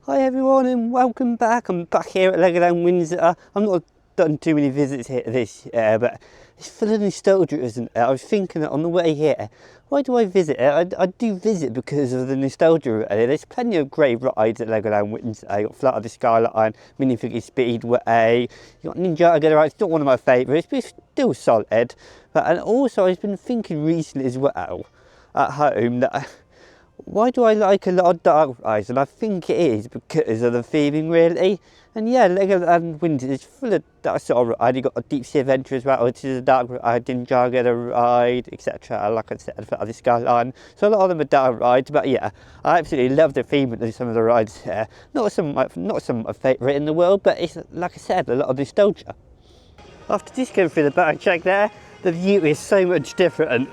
Hi everyone and welcome back. I'm back here at LEGOLAND Windsor. I've not done too many visits here this year, but it's full of nostalgia, isn't it? I was thinking that on the way here, why do I visit it? I do visit because of the nostalgia really. There's plenty of great rides at LEGOLAND Windsor. You've got Flight of the Skyline, Minifigure Speedway, you've got NINJAGO The Ride. It's not one of my favourites, but it's still solid. And also I've been thinking recently as well at home that why do I like a lot of dark rides? And I think it is because of the feeling really. And yeah, LEGOLAND Windsor is full of that sort of ride. You've got a deep sea adventure as well, which is a dark ride, NINJAGO The Ride, etc. Like I said, Flight of the Skyline. So a lot of them are dark rides, but yeah, I absolutely love the theme of some of the rides here. Not some of my favourite in the world, but it's, like I said, a lot of nostalgia. After just going through the back check there, the view is so much different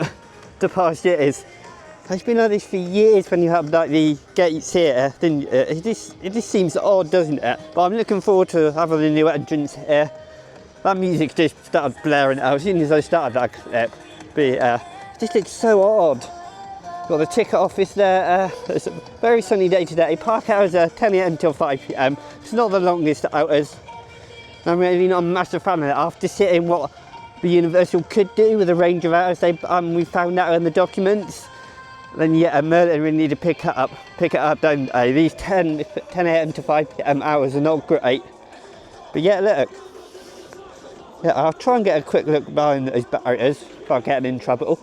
to past years. It's been like this for years when you have like the gates here, didn't you? It just seems odd, doesn't it? But I'm looking forward to having the new entrance here. That music just started blaring out as soon as I started that clip. But it just looks so odd. Got the ticket office there. It's a very sunny day today. Park hours are 10 AM till 5 PM. It's not the longest hours. I'm really not a massive fan of it. After seeing what the Universal could do with the range of hours we found out in the documents, then yeah, Merlin really need to pick it up, don't they? These 10 AM to 5 PM hours are not great. But yeah, look. Yeah, I'll try and get a quick look behind those barriers without getting in trouble.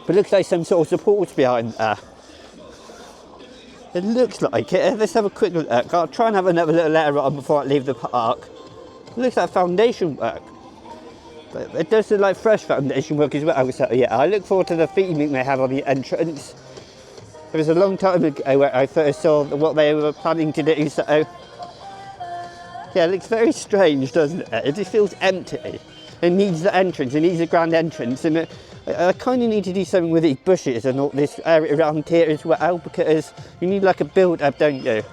But it looks like some sort of supports behind there. It looks like it. Let's have a quick look. I'll try and have another little letter on before I leave the park. It looks like foundation work. But it does look like fresh foundation work as well, so yeah, I look forward to the theming they have on the entrance. It was a long time ago where I first saw what they were planning to do, so yeah, it looks very strange, doesn't it? It just feels empty. It needs the entrance, it needs a grand entrance, and I kind of need to do something with these bushes and all this area around here as well, because you need like a build-up, don't you?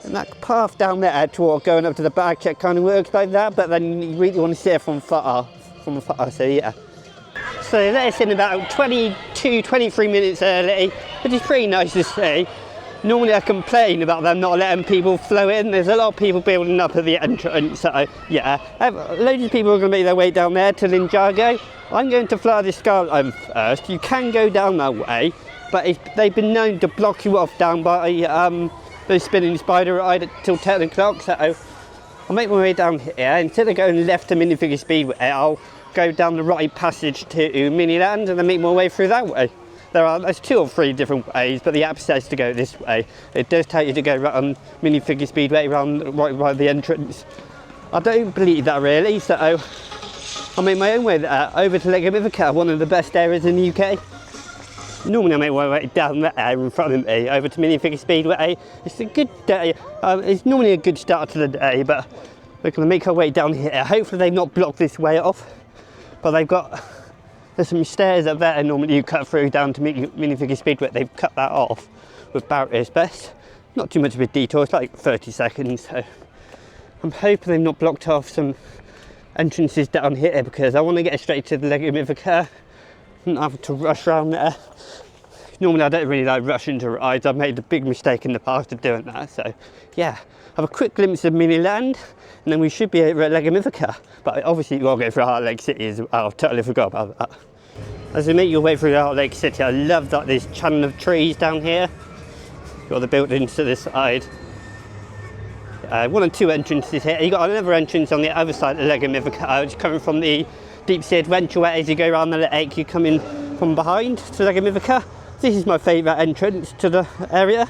And that path down there toward going up to the back check kind of works like that, but then you really want to see it from afar, so yeah. So that's in about 23 minutes early, which is pretty nice to see. Normally I complain about them not letting people flow in. There's a lot of people building up at the entrance, so yeah. Loads of people are going to make their way down there to NINJAGO. I'm going to Flight of the Skyline first. You can go down that way, but they've been known to block you off down by the spinning spider ride till 10 o'clock, so I'll make my way down here. Instead of going left to Minifigure Speedway, I'll go down the right passage to Miniland and then make my way through that way. There's 2 or 3 different ways, but the app says to go this way. It does tell you to go around Minifigure Speedway, around right by the entrance. I don't believe that really, so I'll make my own way there, over to LEGO MYTHICA, one of the best areas in the UK. Normally I make my way down there in front of me, over to Minifigure Speedway. It's a good day. It's normally a good start to the day, but we're going to make our way down here. Hopefully they've not blocked this way off, but there's some stairs up there normally you cut through down to Minifigure Speedway. They've cut that off with barriers, but not too much of a detour. It's like 30 seconds, so I'm hoping they've not blocked off some entrances down here, because I want to get straight to the LEGO MYTHICA and not have to rush around there. Normally I don't really like rushing to rides. I've made a big mistake in the past of doing that, so yeah. Have a quick glimpse of Miniland and then we should be over at LEGO MYTHICA. But obviously you've got to go through Heart Lake City as well. I totally forgot about that. As you make your way through Heart Lake City, I love that there's a channel of trees down here. You've got the buildings to this side. 1 or 2 entrances here. You've got another entrance on the other side of LEGO MYTHICA, which is coming from the deep sea adventure, where as you go around the lake you come in from behind to LEGO MYTHICA. This is my favourite entrance to the area.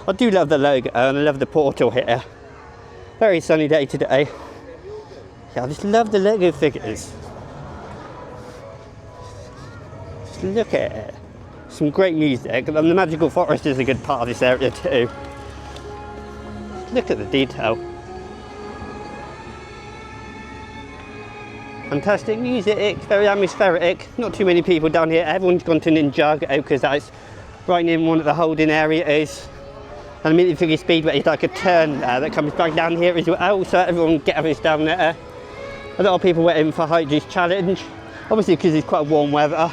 I do love the logo and I love the portal here. Very sunny day today. Yeah, I just love the Lego figures. Just look at it. Some great music, and the magical forest is a good part of this area too. Look at the detail. Fantastic music, very atmospheric. Not too many people down here. Everyone's gone to NINJAGO because that's right in one of the holding areas. And Minifigure Speedway is like a turn there that comes back down here as well, so everyone gathers down there. A lot of people waiting for Height Juice Challenge, obviously because it's quite warm weather.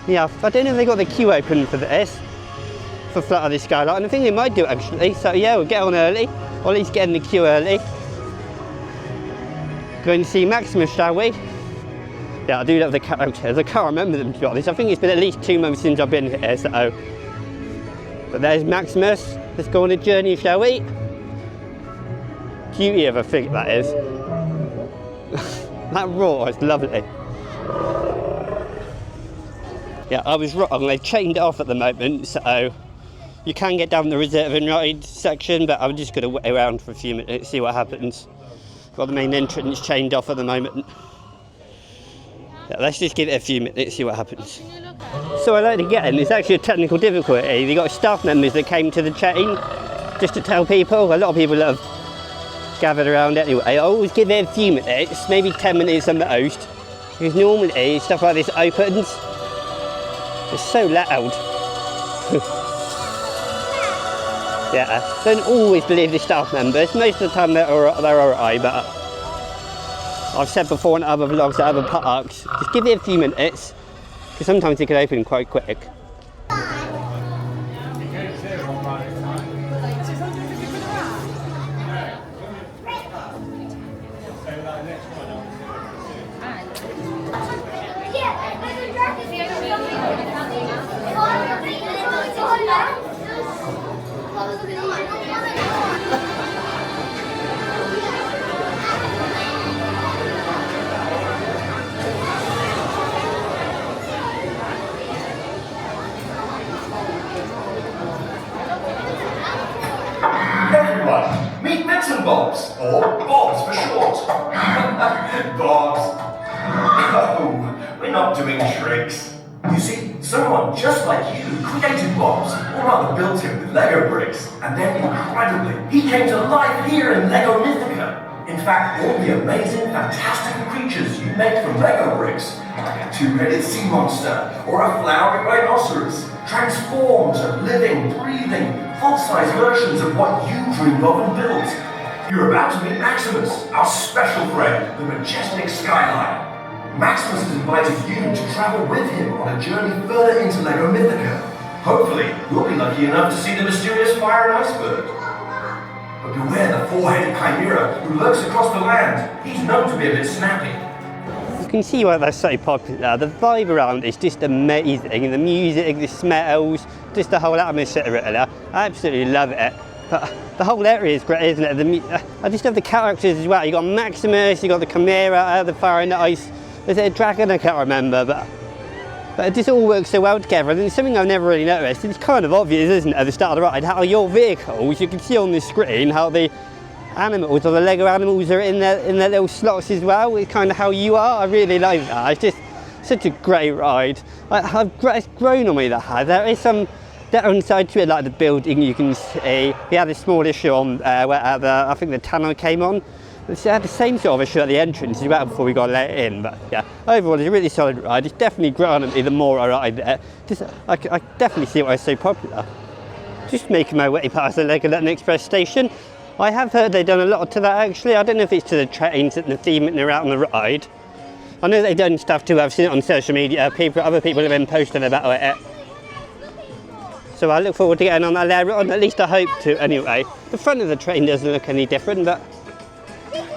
Yeah, I don't know if they got the queue open for this. for Flight of the Skylight, and I think they might do actually. So yeah, we'll get on early, or at least get in the queue early. Going to see Maximus, shall we? Yeah, I do love the characters. I can't remember them, to be honest. I think it's been at least 2 months since I've been here, so. But there's Maximus. Let's go on a journey, shall we? Beauty of a figure, that is. That roar is lovely. Yeah, I was wrong. They've chained it off at the moment, so you can get down the reserve and ride section, but I'm just going to wait around for a few minutes, see what happens. Got the main entrance chained off at the moment. Yeah, let's just give it a few minutes, see what happens. So I like to get in, it's actually a technical difficulty. You've got staff members that came to the chain just to tell people. A lot of people have gathered around anyway. I always give it a few minutes, maybe 10 minutes at most, because normally stuff like this opens. It's so loud. Yeah, don't always believe the staff members. Most of the time they're alright, but I've said before in other vlogs at other parks, just give it a few minutes, because sometimes it can open quite quick. Everyone, meet Bits and Bobs, or Bobs for short. Bobs. Oh, we're not doing tricks. You see, someone just like you created Bobs, or rather built him with Lego bricks, and then incredibly, he came to life here in LEGO Mythica. In fact, all the amazing, fantastical creatures you make from Lego bricks, like a two-headed sea monster, or a flowery rhinoceros, transformed to living, breathing, full-size versions of what you dreamed of and built. You're about to meet Maximus, our special friend, the majestic skyline. Maximus has invited you to travel with him on a journey further into LEGO Mythica. Hopefully, we'll be lucky enough to see the mysterious fire and iceberg. But beware the four-headed chimera who lurks across the land. He's known to be a bit snappy. You can see why they're so popular. The vibe around is just amazing. The music, the smells, just the whole atmosphere really. I absolutely love it. But the whole area is great, isn't it? I just love the characters as well. You got Maximus, you got the chimera, the fire and the ice. There's a dragon I can't remember, but it just all works so well together. And it's something I've never really noticed. It's kind of obvious, isn't it, at the start of the ride, how your vehicles, you can see on the screen how the animals, or the Lego animals, are in their little slots as well. It's kind of how you are. I really like that. It's just such a great ride. It's grown on me, that has. There is some downside to it, like the building you can see. We had a small issue on where I think the tunnel came on. It had the same sort of issue at the entrance as well before we got let in, but yeah, overall it's a really solid ride. It's definitely grown on me the more I ride it. I definitely see why it's so popular. Just making my way past the LEGOLAND Express station. I have heard they've done a lot to that actually. I don't know if it's to the trains and the theming around the ride. I know they've done stuff too. I've seen it on social media. Other people have been posting about it. So I look forward to getting on that later on. At least I hope to anyway. The front of the train doesn't look any different, but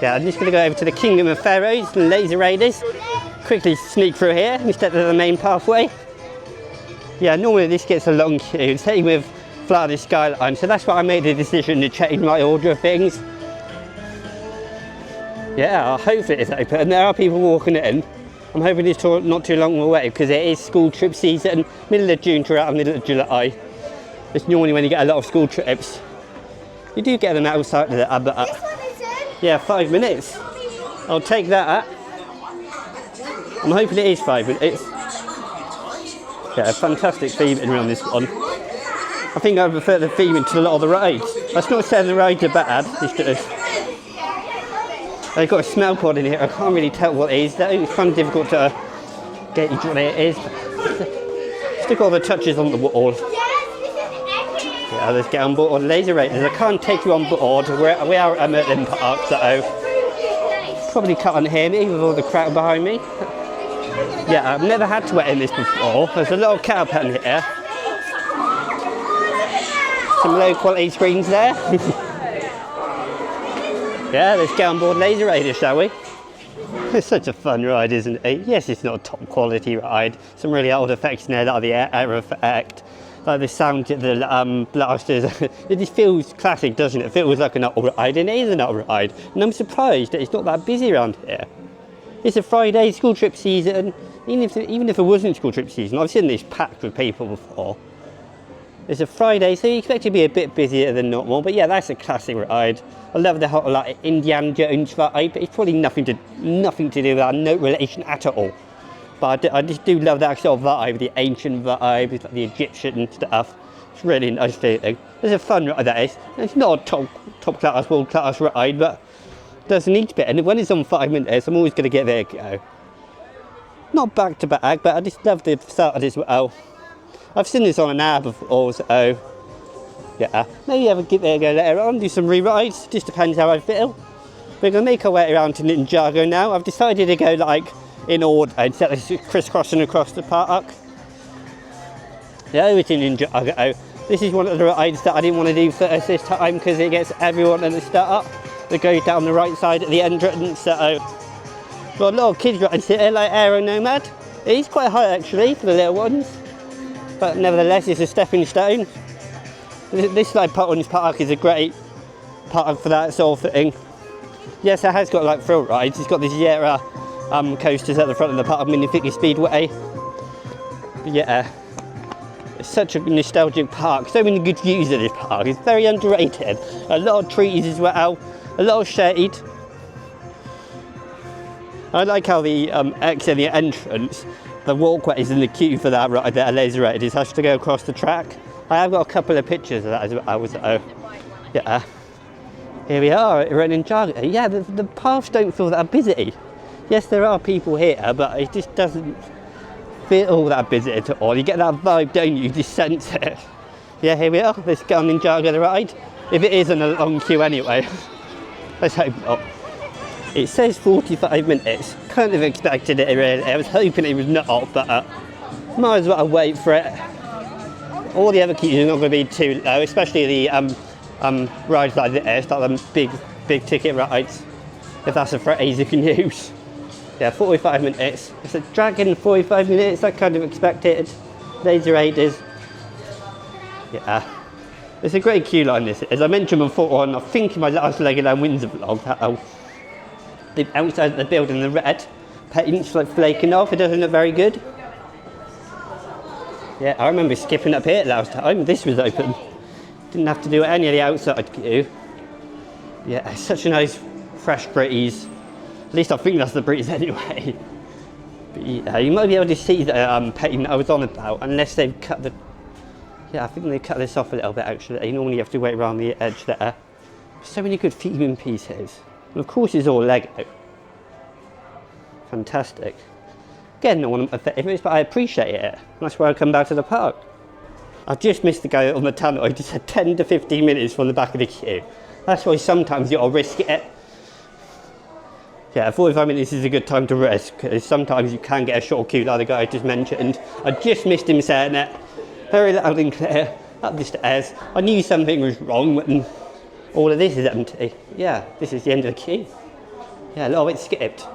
yeah, I'm just going to go over to the Kingdom of Pharaohs and Laser Raiders. Quickly sneak through here instead of the main pathway. Yeah, normally this gets a long queue. Same with Flight of the Skyline, so that's why I made the decision to change my order of things. Yeah, hopefully it's open. There are people walking in. I'm hoping it's not too long away because it is school trip season, middle of June to around middle of July. It's normally when you get a lot of school trips. You do get them outside of the but yeah, 5 minutes. I'll take that. I'm hoping it is 5 minutes. Yeah, fantastic theming around this one. I think I prefer the theming to a lot of the rides. That's not saying the rides are bad, it's just they've got a smell pod in here. I can't really tell what it is. It's kind of difficult to gauge what it is. Stick all the touches on the wall. Yeah, let's get on board Laser Raiders. I can't take you on board. We are at Merlin Park, so probably can't hear me with all the crowd behind me. Yeah, I've never had to wet in this before. There's a lot of carpet in here. some low quality screens there. Yeah, let's get on board Laser Raider, shall we? It's such a fun ride, isn't it? Yes, it's not a top quality ride. Some really old effects in there, like the air effect, like the sound of the blasters. It just feels classic, doesn't it? It feels like an old ride, and it is an old ride. And I'm surprised that it's not that busy around here. It's a Friday school trip season. Even if it wasn't school trip season, I've seen this packed with people before. It's a Friday, so you expect it to be a bit busier than normal. But yeah, that's a classic ride. I love the whole like Indiana Jones vibe, but it's probably nothing to do with that, no relation at all. But I just do love that sort of vibe, the ancient vibe, like the Egyptian stuff. It's really nice feeling. It's a fun ride, that is. It's not a top class, world class ride, but it doesn't need to be. And when it's on 5 minutes, I'm always going to give it a go. Not back to back, but I just love the start of this as well. I've seen this on an app before, so yeah, maybe have a give it a go later on, do some re-rides, just depends how I feel. We're going to make our way around to Ninjago now. I've decided to go like in order instead of crisscrossing across the park. Yeah, over to Ninjago. This is one of the rides that I didn't want to do first this time because it gets everyone at the start. They go down the right side at the entrance, so got a lot of kids rides here, like Aero Nomad. It is quite high actually for the little ones, but nevertheless it's a stepping stone. This like Potton's Park is a great park for that sort of thing. Yes, it has got like thrill rides. It's got these Yera coasters at the front of the park, Minifigure Speedway. But yeah, it's such a nostalgic park. So many good views of this park. It's very underrated. A lot of trees as well. A lot of shade. I like how the exit and the entrance, the walkways in the queue for that ride that are Laser Raiders has to go across the track. I have got a couple of pictures of that as well. Yeah, here we are at Ninjago. Yeah, the paths don't feel that busy. Yes, there are people here, but it just doesn't feel that busy at all. You get that vibe, don't you? You just sense it. Yeah, here we are. Let's go on Ninjago The Ride. If it isn't a long queue anyway. Let's hope not. It says 45 minutes. Kind of expected it really. I was hoping it was not, but might as well wait for it. All the other queues are not going to be too low, especially the rides like this, like the big ticket rides, if that's a phrase you can use. Yeah, 45 minutes. It's a dragon 45 minutes, I kind of expected. Laser Raiders. Yeah. It's a great queue line this. As I mentioned before on, I think in my last LEGOLAND Windsor vlog, how the outside of the building, the red paint's like flaking off, it doesn't look very good. Yeah, I remember skipping up here last time, this was open. Didn't have to do any of the outside queue. Yeah, it's such a nice fresh breeze. At least I think that's the breeze anyway. But yeah, you might be able to see the paint I was on about, unless they've cut the... Yeah, I think they cut this off a little bit actually. Normally you have to wait around the edge there. So many good theming pieces. And of course it's all Lego. Fantastic. Again, not one of my favourites, but I appreciate it. That's why I come back to the park. I've just missed the guy on the tunnel. I just had 10 to 15 minutes from the back of the queue. That's why sometimes you'll risk it. Yeah, 45 minutes is a good time to risk, because sometimes you can get a short queue like the guy I just mentioned. I just missed him saying it. Very loud and clear, up the stairs. I knew something was wrong when all of this is empty. Yeah, this is the end of the queue. Yeah, a lot of it skipped.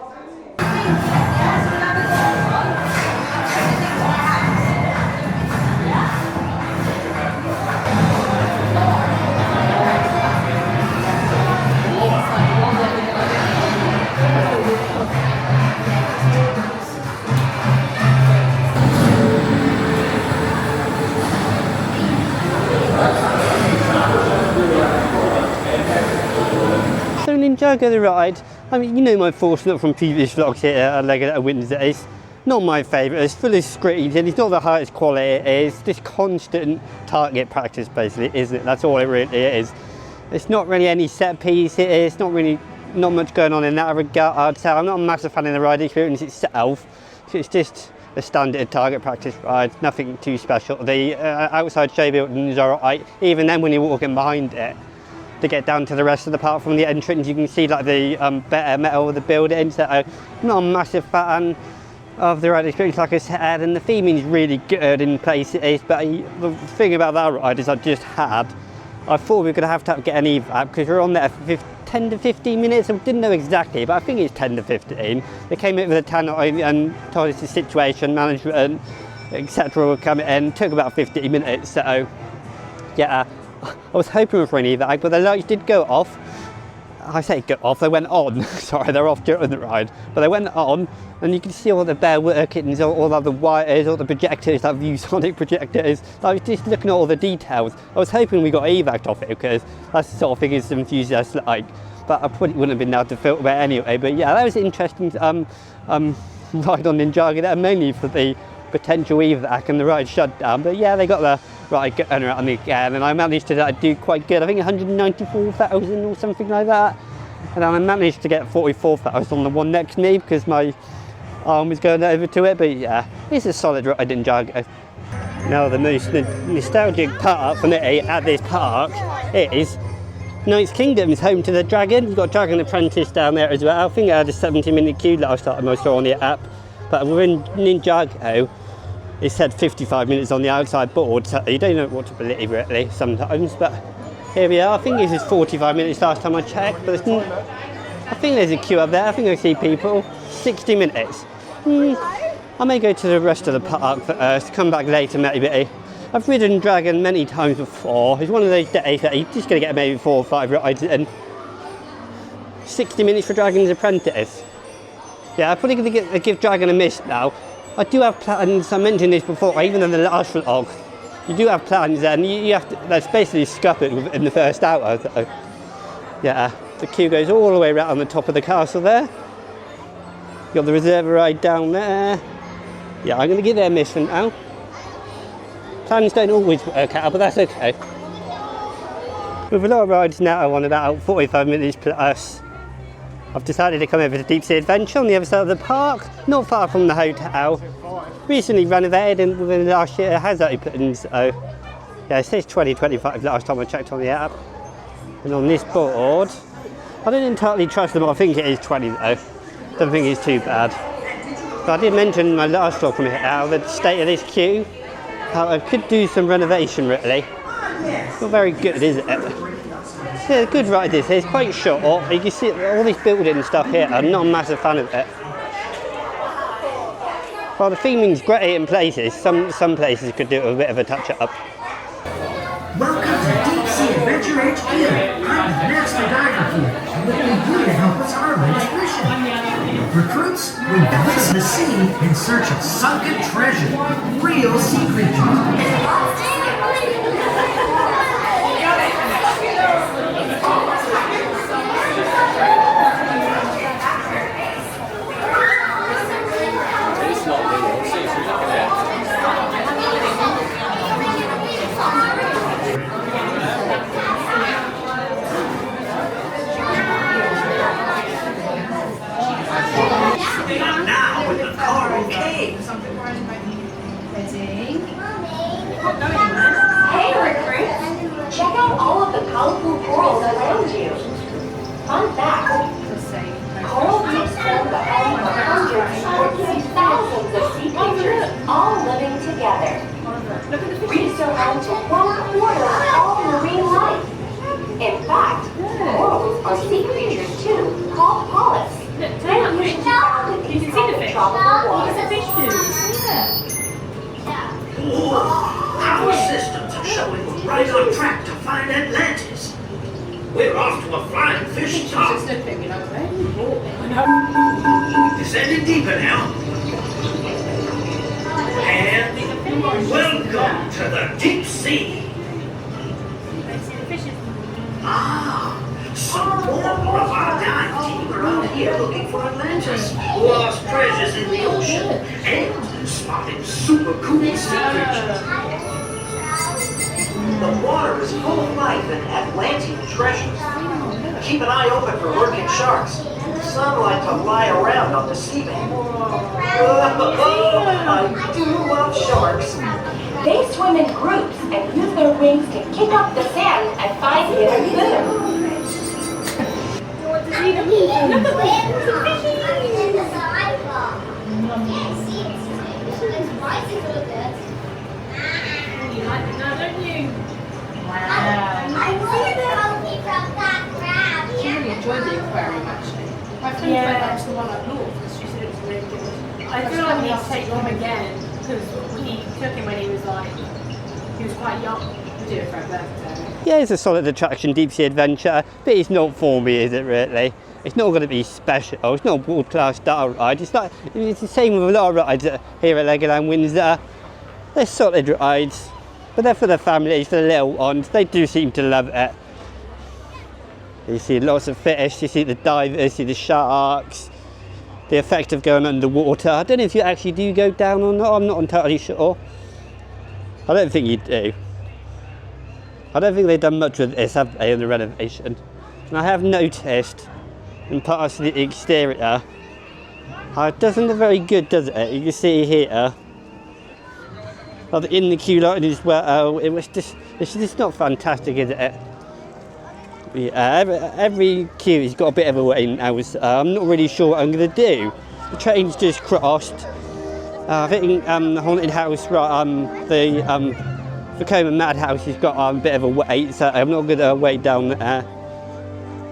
So Ninjago The Ride, I mean, you know my thoughts from previous vlogs here at LEGOLAND Windsor. It's not my favourite, it's full of screens and it's not the highest quality. It's just constant target practice basically, isn't it? That's all it really is. It's not really any set piece here, it's not much going on in that regard. So I'm not a massive fan of the ride experience itself. So it's just a standard target practice ride, nothing too special. The outside show buildings are alright, even then when you're walking behind it. To get down to the rest of the park from the entrance, you can see like the better metal of the buildings. So I'm not a massive fan of the ride experience, like I said, and the theming is really good in places. But the thing about that ride is I just had I thought we were going to have to get an evac because we were on there for 10 to 15 minutes. I didn't know exactly, but I think it's 10 to 15. They came in with a tannoy and told us the situation, management, etc. were coming in. Took about 15 minutes, so yeah, I was hoping for an evac, but the lights did go off. I say go off, they went on. Sorry, they're off during the ride, but they went on, and you can see all the bare workings, all the wires, all the projectors, that ViewSonic projectors. I was just looking at all the details. I was hoping we got evac off it because that's the sort of thing as enthusiasts like, but I probably wouldn't have been able to film it anyway. But yeah, that was an interesting ride on Ninjago there, mainly for the potential evac and the ride shut down. But yeah, they got the ride going around again, and I managed to do quite good. I think 194,000 or something like that, and I managed to get 44,000 on the one next to me because my arm was going over to it. But yeah, it's a solid ride in Ninjago. Now the most nostalgic part for me at this park is Knight's Kingdom is home to the Dragon. You've got Dragon Apprentice down there as well. I think I had a 70-minute queue last time I saw on the app, but we're in Ninjago. It said 55 minutes on the outside board, so you don't know what to believe really sometimes, but here we are. I think this is 45 minutes last time I checked, but I think there's a queue up there. I think I see people. 60 minutes. I may go to the rest of the park first, come back later maybe. I've ridden Dragon many times before. It's one of those days that you're just going to get maybe 4 or 5 rides in. 60 minutes for Dragon's Apprentice. Yeah, I'm probably going to give Dragon a miss now. I do have plans, I mentioned this before, even in the last vlog. You do have plans and you have to, that's basically scuppered in the first hour. So yeah, the queue goes all the way around the top of the castle there. You've got the reserve ride down there. Yeah, I'm going to give it a miss for now. Plans don't always work out, but that's okay. With a lot of rides now on about 45 minutes plus, I've decided to come over to Deep Sea Adventure on the other side of the park, not far from the hotel. Recently renovated and within the last year it has opened, so yeah, it says 2025 last time I checked on the app. And on this board, I don't entirely trust them, I think it is 20 though. Don't think it's too bad. But I did mention in my last vlog from here how the state of this queue, how I could do some renovation really. Not very good, is it? Yeah, good ride this. It's quite short. You can see all this building stuff here. I'm not a massive fan of it. Well, the theming's great in places. Some places could do it with a bit of a touch-up. Welcome to Deep Sea Adventure HQ. I'm the Master Diver here, and we're here to help us on our latest mission. Recruits, we visit the sea in search of sunken treasure, real sea creatures. Now in the coral cave. Hey recruits, check out all of the colorful corals around you. Fun fact, coral reefs form the home of hundreds or even thousands of sea creatures all living together. Reefs are home to 1/4 of all marine life. In fact, corals are sea creatures too, called polyps. They're usually found in these tropical waters. Our systems are showing we're right on track to find Atlantis. We're off to a flying fish top. Descending deeper now. And welcome to the deep sea. Some more of our dive team are out here looking for Atlantis, lost treasures in the ocean, and spotting super cool sea creatures. The water is full of life and Atlantean treasures. Keep an eye open for lurking sharks. Some like to lie around on the seabed. I do love sharks. They swim in groups and use their wings to kick up the sand and find hidden food. Wow. enjoy the aquarium actually. My friend went up to the one up north and she said it was really good. I feel like we need to take him again because we took him when he was quite young. We did it for a birthday. Yeah, it's a solid attraction, deep sea adventure, but it's not for me, is it really? It's not going to be special. It's not a world-class star ride. It's the same with a lot of rides here at Legoland Windsor. They're solid rides, but they're for the families, for the little ones. They do seem to love it. You see lots of fish, you see the divers, you see the sharks, the effect of going underwater. I don't know if you actually do go down or not, I'm not entirely sure. I don't think you do. I don't think they've done much with this, have they, in the renovation? And I have noticed in parts of the exterior, it doesn't look very good, does it? You can see here, in the queue line as well, it's just not fantastic, is it? Yeah, every queue has got a bit of a wait now, so I'm not really sure what I'm going to do. The train's just crossed. I think the haunted house, the Coma Madhouse has got a bit of a wait, so I'm not going to wait down there.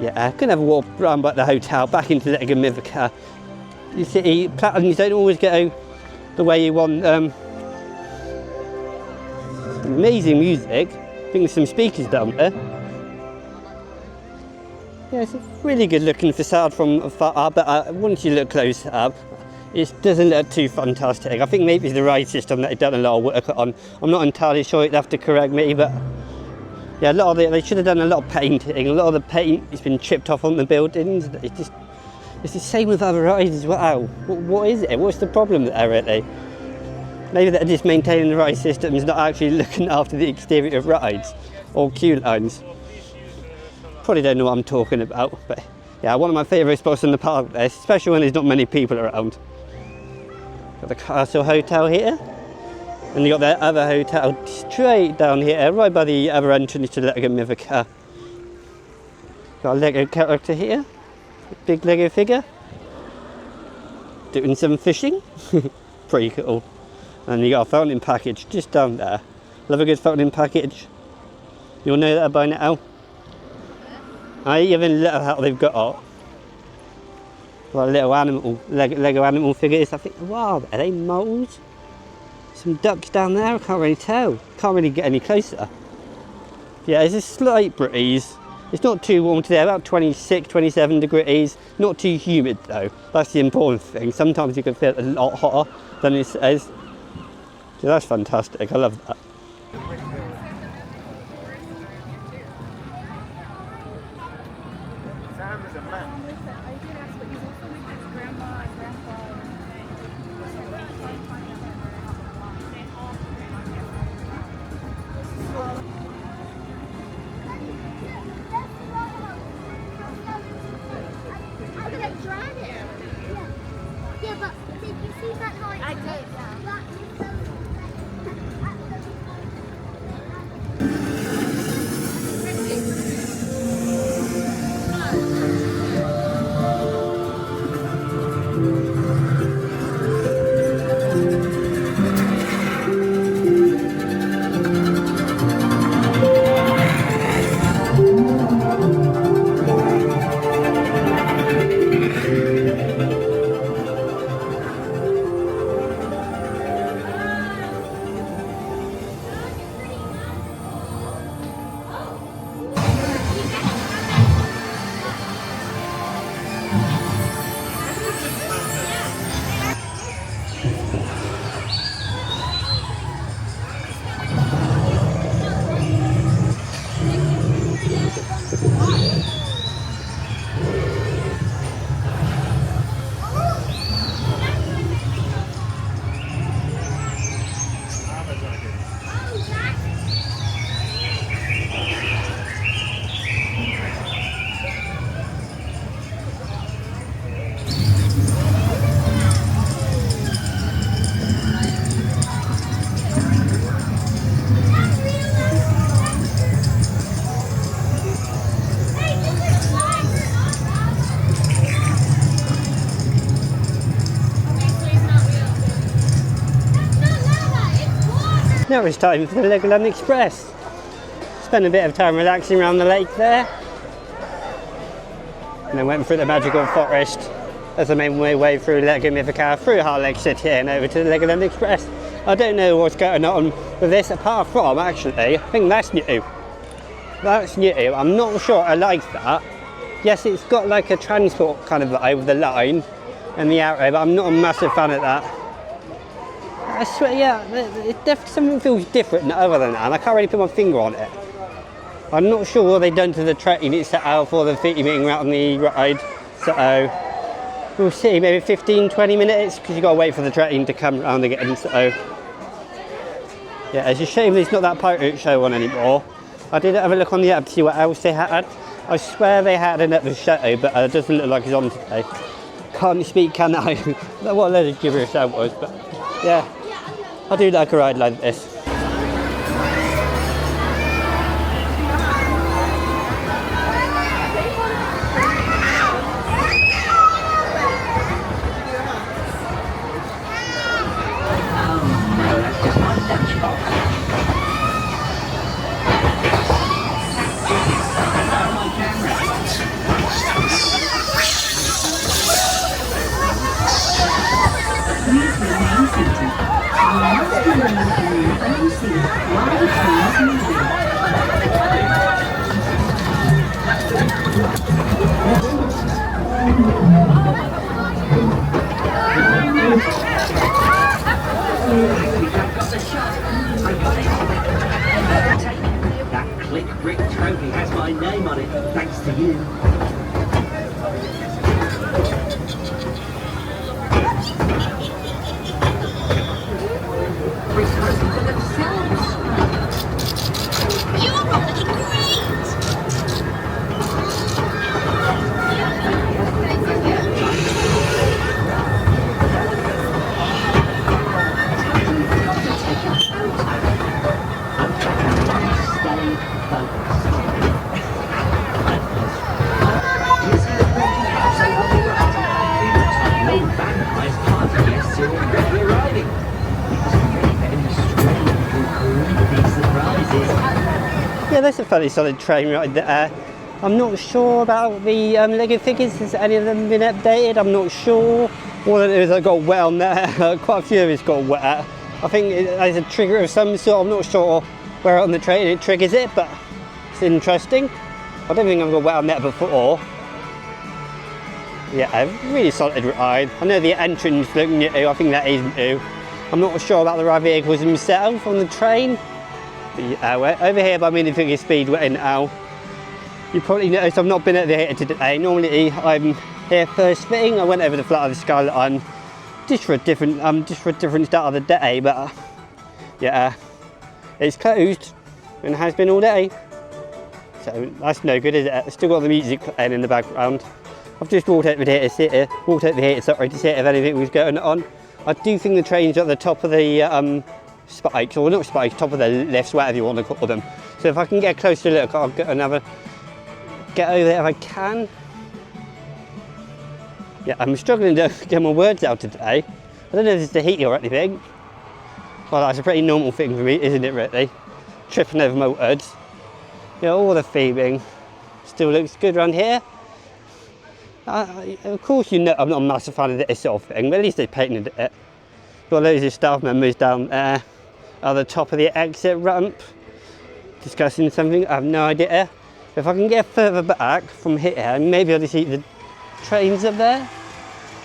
Yeah, I'm going to have a walk around by the hotel, back into LEGO Mythica. You see, platinums don't always go the way you want. Amazing music. I think there's some speakers down there. Yeah, it's a really good looking facade from afar, but once you look close up, it doesn't look too fantastic. I think maybe it's the ride system that they've done a lot of work on. I'm not entirely sure, you'd have to correct me, but yeah, they should have done a lot of painting. A lot of the paint has been chipped off on the buildings. It's the same with other rides as well. What is it? What's the problem there really? Maybe they're just maintaining the ride systems, not actually looking after the exterior of rides or queue lines. Probably don't know what I'm talking about, but yeah, one of my favourite spots in the park there, especially when there's not many people around. Got the Castle Hotel here, and you got that other hotel straight down here, right by the other entrance to LEGO Mythica. Got a LEGO character here, a big LEGO figure, doing some fishing, pretty cool. And you got a fountain package just down there. Love a good fountain package. You'll know that by now. I even love how they've got little animal, Lego animal figures. I think, wow, are they moles? Some ducks down there, I can't really tell. Can't really get any closer. Yeah, there's a slight breeze. It's not too warm today, about 26, 27 degrees. Not too humid though, that's the important thing. Sometimes you can feel a lot hotter than it says. So that's fantastic, I love that. Yeah, but did you see that light? I did. Now it's time for the LEGOLAND Express. Spend a bit of time relaxing around the lake there. and then went through the magical forest as I made my way through LEGO Mythica, through Harlech City and over to the LEGOLAND Express. I don't know what's going on with this apart from, actually, I think that's new. That's new. I'm not sure I like that. Yes, it's got like a transport kind of vibe with the line and the arrow, but I'm not a massive fan of that. I swear, yeah, it definitely something feels different other than that, and I can't really put my finger on it. I'm not sure what they've done to the train it's set out for the theming around on the ride, so we'll see, maybe 15-20 minutes, because you've got to wait for the train to come around again, so yeah, it's a shame there's not that pirate show on anymore. I did have a look on the app to see what else they had. I swear they had another show, but it doesn't look like it's on today. Can't speak, can I? What a load of gibberish that was, but yeah, I do like a ride like this. That click brick trophy has my name on it, thanks to you. Yeah, that's a fairly solid train right there. I'm not sure about the LEGO figures. Has any of them been updated? I'm not sure. All it is, I got wet on there. Quite a few of it's got wet. I think there's a trigger of some sort. I'm not sure where on the train it triggers it, but it's interesting. I don't think I've got wet on there before. Yeah, a really solid ride. I know the entrance look new. I think that is new. I'm not sure about the ride vehicles themselves on the train. We're over here by Minifigure Speedway now. You probably noticed I've not been at the theatre today. Normally I'm here first thing. I went over the Flight of the Skyline just for a different start of the day, but yeah, it's closed and has been all day. So that's no good, is it? It's still got the music playing in the background. I've just walked out the theatre to see if anything was going on. I do think the train's at the top of the spikes, or not spikes, top of the lifts, whatever you want to call them. So if I can get a closer look, I'll get over there if I can. Yeah, I'm struggling to get my words out today. I don't know if it's the heat or anything. Well, that's a pretty normal thing for me, isn't it, really? Tripping over my words. You know, all the theming still looks good around here. Of course, you know I'm not a massive fan of this sort of thing, but at least they painted it. Got loads of staff members down there at the top of the exit ramp discussing something. I have no idea. If I can get further back from here, maybe I'll just see the trains up there.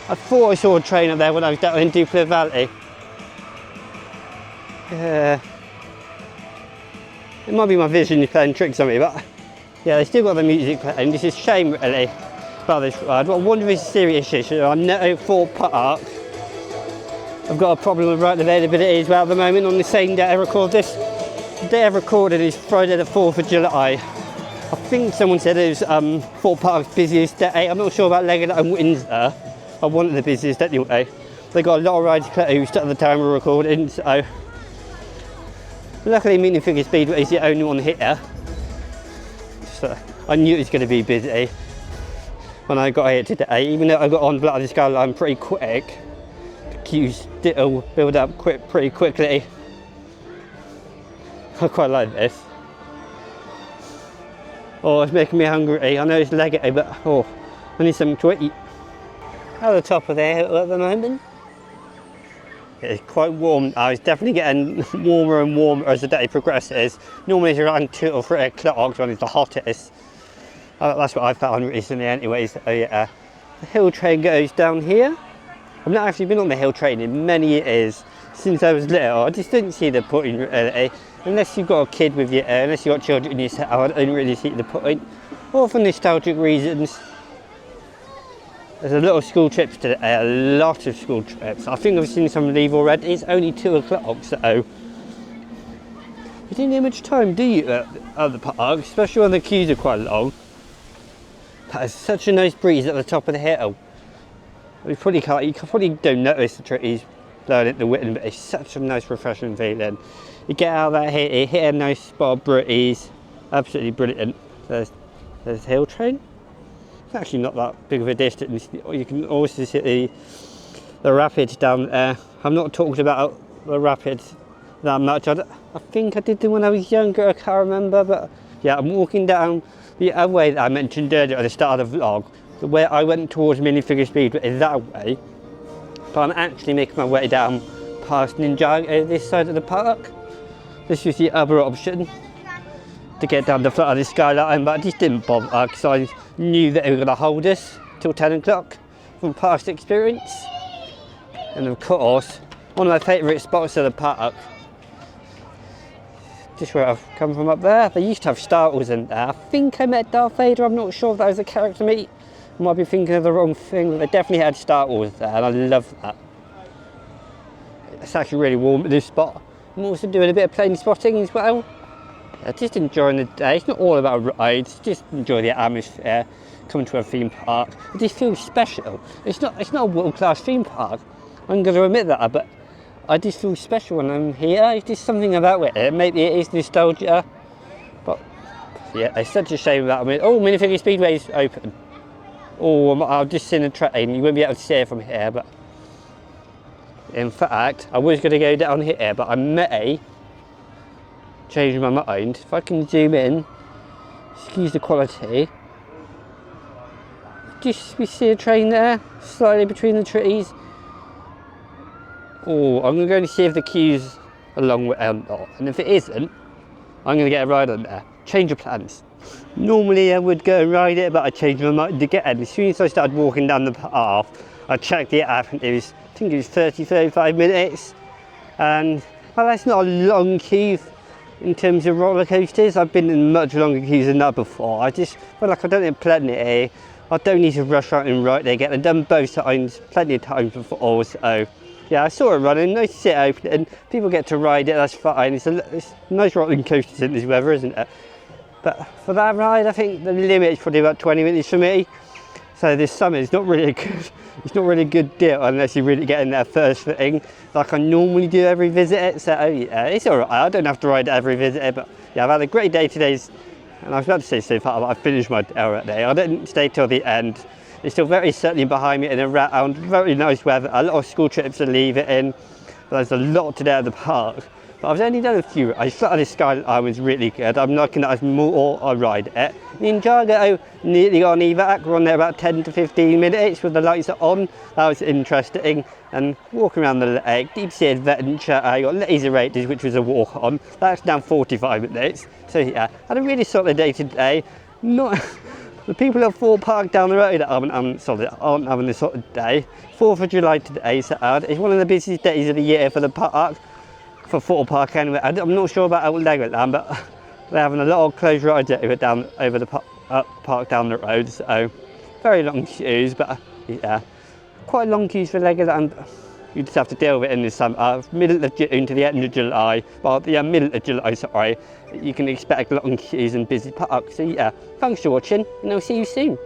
I thought I saw a train up there when I was down in Dupler Valley. It might be my vision playing tricks on me, but yeah, they still got the music playing. This is a shame, really, about this ride. But I wonder if it's a serious issue. I know Fort Park, I've got a problem with ride availability as well at the moment on the same day I record this. The day I've recorded is Friday the 4th of July. I think someone said it was Fort Park's busiest day. I'm not sure about LEGOLAND Windsor, but one of the busiest anyway. They got a lot of rides closed at the time we're recording, so luckily Minifigure Speedway is the only one here. So I knew it was going to be busy when I got here today, even though I got on Flight of the Skyline pretty quick. The queues still build up pretty quickly. I quite like this. Oh, it's making me hungry. I know it's LEGO, but oh, I need something to eat. At the top of the hill at the moment. It's quite warm now. It's definitely getting warmer and warmer as the day progresses. Normally it's around 2 or 3 o'clock when it's the hottest. That's what I found recently anyways. Yeah. The hill train goes down here. I've not actually been on the hill train in many years. Since I was little, I just didn't see the point really. Unless you've got a kid with you, unless you've got children yourself, I don't really see the point. Or for nostalgic reasons. There's a lot of school trips today, a lot of school trips. I think I've seen some leave already. It's only 2 o'clock, so you don't need much time, do you, at the park, especially when the queues are quite long. There's such a nice breeze at the top of the hill. You probably don't notice the trees blowing at the wind, but it's such a nice refreshing feeling. You get out of that here, you hit a nice spot of breeze, absolutely brilliant. There's the hill train. It's actually not that big of a distance. You can also see the rapids down there. I've not talked about the rapids that much. I think I did them when I was younger, I can't remember, but yeah, I'm walking down the other way that I mentioned earlier at the start of the vlog. The way I went towards minifigure speed is that way, but I'm actually making my way down past NINJAGO this side of the park. This was the other option to get down the front of the skyline, but I just didn't bother because I knew that they were going to hold us till 10 o'clock from past experience. And of course, one of my favourite spots of the park, just where I've come from up there, they used to have Star Wars in there. I think I met Darth Vader, I'm not sure if that was a character meet. I might be thinking of the wrong thing, but they definitely had Star Wars there, and I love that. It's actually really warm at this spot. I'm also doing a bit of plane spotting as well. Just enjoying the day. It's not all about rides, just enjoy the atmosphere, come to a theme park. It just feels special. It's not a world-class theme park, I'm going to admit that, but I just feel special when I'm here. It's just something about it. Maybe it is nostalgia, but yeah, it's such a shame about it. Oh, Minifigure Speedway's open. Oh, I've just seen a train. You won't be able to see it from here, but in fact, I was going to go down here, but I may change my mind. If I can zoom in, excuse the quality. Just we see a train there, slightly between the trees. Oh, I'm going to go and see if the queue's a long way or not. And if it isn't, I'm going to get a ride on there. Change of plans. Normally I would go and ride it, but I changed my mind again. As soon as I started walking down the path, I checked the app and I think it was 30-35 minutes. And well, that's not a long queue in terms of roller coasters. I've been in much longer queues than that before. I just feel like I don't have plenty. I don't need to rush out and ride it again. I've done both times, plenty of times before, so yeah, I saw it running, nice to see it open, and people get to ride it, that's fine. It's nice rolling coasters in this weather, isn't it? But for that ride, I think the limit is probably about 20 minutes for me. So this summer is not really it's not really a good deal unless you really get in there first thing, like I normally do every visit. So yeah, it's alright, I don't have to ride every visit, but yeah, I've had a great day today. And I was about to say so far, but I finished my day already. I didn't stay till the end. It's still very sunny behind me and around, very nice weather. A lot of school trips to leave it in. There's a lot to do at the park. But I've only done a few. I thought the skyline was really good. I'm looking at more I ride it. NINJAGO nearly on evac. We're on there about 10 to 15 minutes with the lights on. That was interesting. And walking around the lake, deep sea adventure. I got Laser Raiders, which was a walk on. That's now 45 minutes. So yeah, had a really solid day today. The people at Fort Park down the road aren't having a solid day. 4th of July today, so it's one of the busiest days of the year for the park. For Fort Park anyway. I'm not sure about LEGOLAND, but they're having a lot of closed rides over the park down the road, so very long queues, but yeah, quite long queues for LEGOLAND. You just have to deal with it in the summer, middle of June to the end of July. Well, the middle of July, sorry. You can expect long queues and busy parks. So yeah, thanks for watching, and I'll see you soon.